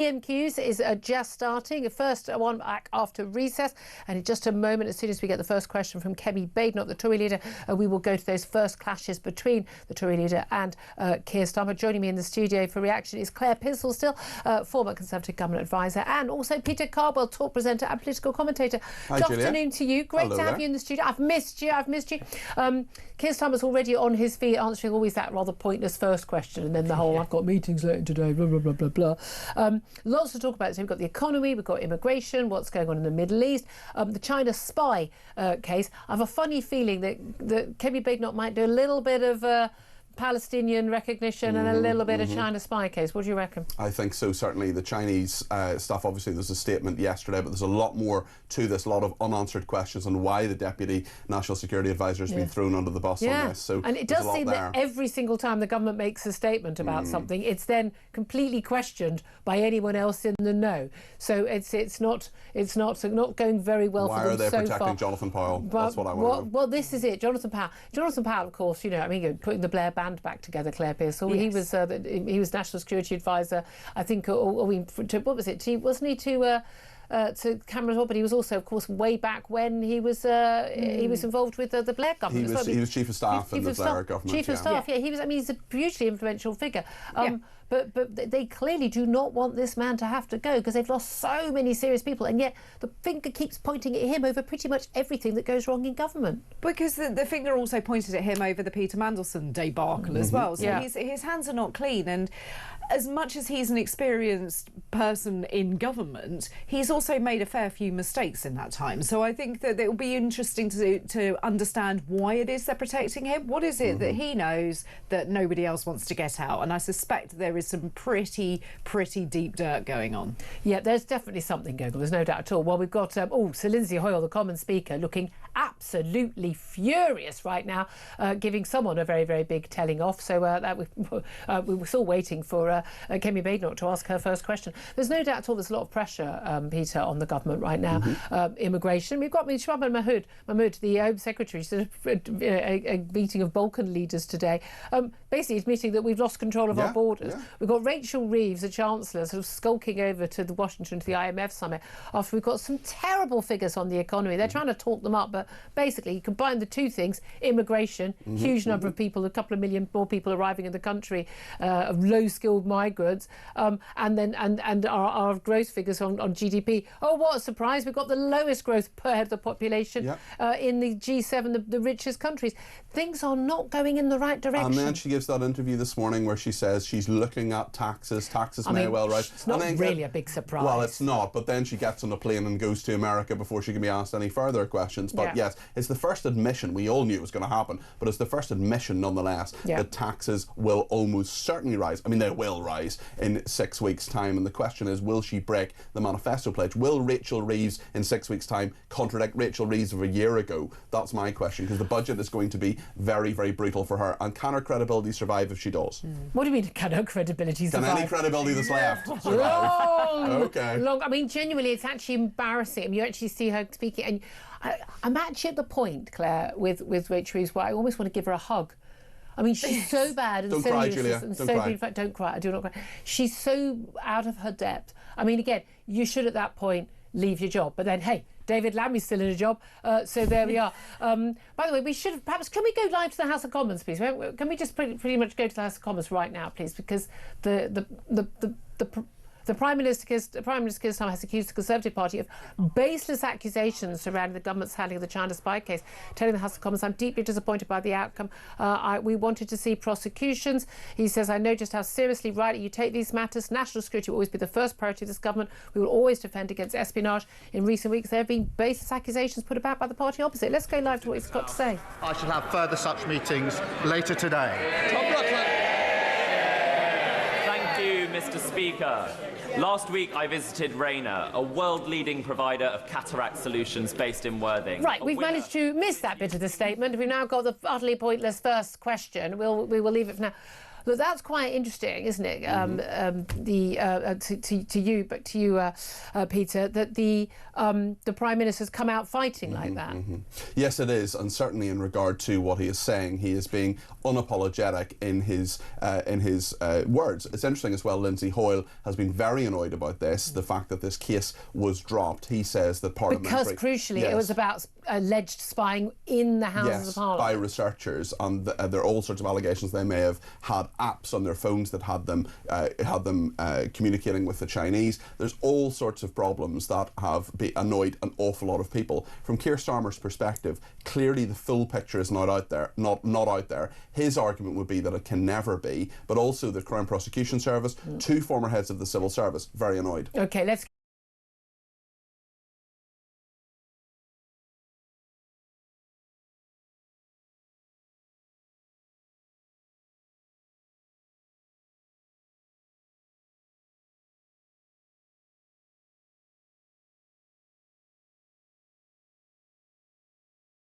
PMQs is just starting, the first one back after recess, and in just a moment, as soon as we get the first question from Keir Starmer, the Tory leader, we will go to those first clashes between the Tory leader and Keir Starmer. Joining me in the studio for reaction is Claire Pisselstill, former Conservative government advisor, and also Peter Cardwell, talk presenter and political commentator. Hi, Good Julia. afternoon to you. Great to have you in the studio. I've missed you. Keir Starmer's already on his feet answering always that rather pointless first question, and then the whole, I've got meetings later today, blah, blah, blah, blah, blah. Lots to talk about. So we've got the economy, we've got immigration, what's going on in the Middle East, the China spy case. I have a funny feeling that Keir Starmer might do a little bit of Palestinian recognition and a little bit of China spy case. What do you reckon? I think so, certainly. The Chinese stuff, obviously there's a statement yesterday, but there's a lot more to this, a lot of unanswered questions on why the Deputy National Security Advisor has been thrown under the bus on this. So and it does seem that every single time the government makes a statement about something, it's then completely questioned by anyone else in the know. So it's not going very well for them so far. Why are they protecting Jonathan Powell? That's what I want to know. Well, this is it. Jonathan Powell, of course, you know, I mean, putting the Blair band back together, Claire Pearsall. Yes. He was National Security Advisor, I think, what was it? Wasn't he to Cameron, but he was also, of course, way back when he was involved with the Blair government. He was Chief of Staff in the Blair government. Chief of Staff, yeah. He was. I mean, he's a hugely influential figure. But they clearly do not want this man to have to go because they've lost so many serious people, and yet the finger keeps pointing at him over pretty much everything that goes wrong in government. Because the finger also pointed at him over the Peter Mandelson debacle as well. So his hands are not clean, and as much as he's an experienced person in government, he's also made a fair few mistakes in that time. So I think that it will be interesting to understand why it is they're protecting him. What is it that he knows that nobody else wants to get out? And I suspect there is some pretty deep dirt going on. Yeah, there's definitely something going on. There's no doubt at all. Well, we've got Sir Lindsay Hoyle, the Commons Speaker, looking absolutely furious right now, giving someone a very big telling off. So we were still waiting for Keir Starmer to ask her first question. There's no doubt at all there's a lot of pressure, Peter, on the government right now. Immigration. We've got Shahbaz Mahmood, the Home Secretary, sort of a meeting of Balkan leaders today, basically admitting that we've lost control of our borders. We've got Rachel Reeves, the Chancellor, sort of skulking over to Washington to the IMF summit after we've got some terrible figures on the economy. They're trying to talk them up, but basically you combine the two things: immigration, huge number of people, a couple of million more people arriving in the country, of low-skilled migrants, and our growth figures on GDP. Oh, what a surprise! We've got the lowest growth per head of the population in the G7, the richest countries. Things are not going in the right direction. And then she gives that interview this morning where she says she's looking at taxes. Taxes may well rise. It's not really a big surprise. Well, it's not. But then she gets on a plane and goes to America before she can be asked any further questions. But yes, it's the first admission. We all knew it was going to happen, but it's the first admission nonetheless that taxes will almost certainly rise. I mean, they will rise in 6 weeks' time. And the question is, will she break the manifesto pledge? Will Rachel Reeves in 6 weeks' time contradict Rachel Reeves of a year ago? That's my question, because the budget is going to be very brutal for her. And can her credibility survive if she does? What do you mean, can her credibility survive? Can any credibility that's left survive? Long. I mean, genuinely, it's actually embarrassing. I mean, you actually see her speaking, and I'm actually at the point, Claire, with Rachel Reeves, where I almost want to give her a hug. I mean, she's so bad and don't so cry, useless Julia. and don't so cry. In fact, don't cry. I do not cry. She's so out of her depth. I mean, again, you should at that point leave your job, but then hey, David Lammy's still in a job, so there we are. By the way, we should have perhaps, can we go live to the House of Commons, please? Can we just pretty much go to the House of Commons right now, please? Because the Prime Minister Keir Starmer has accused the Conservative Party of baseless accusations surrounding the government's handling of the China spy case, telling the House of Commons, "I'm deeply disappointed by the outcome. We wanted to see prosecutions." He says, "I know just how seriously rightly you take these matters. National security will always be the first priority of this government. We will always defend against espionage. In recent weeks, there have been baseless accusations put about by the party opposite." Let's go live to what he's got to say. I shall have further such meetings later today. Thank you, Mr. Speaker. Last week I visited Rayner, a world-leading provider of cataract solutions based in Worthing. Right, we've managed to miss that bit of the statement. We've now got the utterly pointless first question. We will leave it for now. Look, that's quite interesting, isn't it? To you, Peter, that the Prime Minister's come out fighting like that. Yes, it is, and certainly in regard to what he is saying, he is being unapologetic in his words. It's interesting as well. Lindsay Hoyle has been very annoyed about this, the fact that this case was dropped. He says that parliamentary... Because crucially, it was about alleged spying in the Houses of Parliament. By researchers, and there are all sorts of allegations they may have had apps on their phones that had them communicating with the Chinese. There's all sorts of problems that have annoyed an awful lot of people. From Keir Starmer's perspective, clearly the full picture is not out there. Not out there. His argument would be that it can never be, but also the Crown Prosecution Service, 2 former heads of the civil service, very annoyed. Okay, let's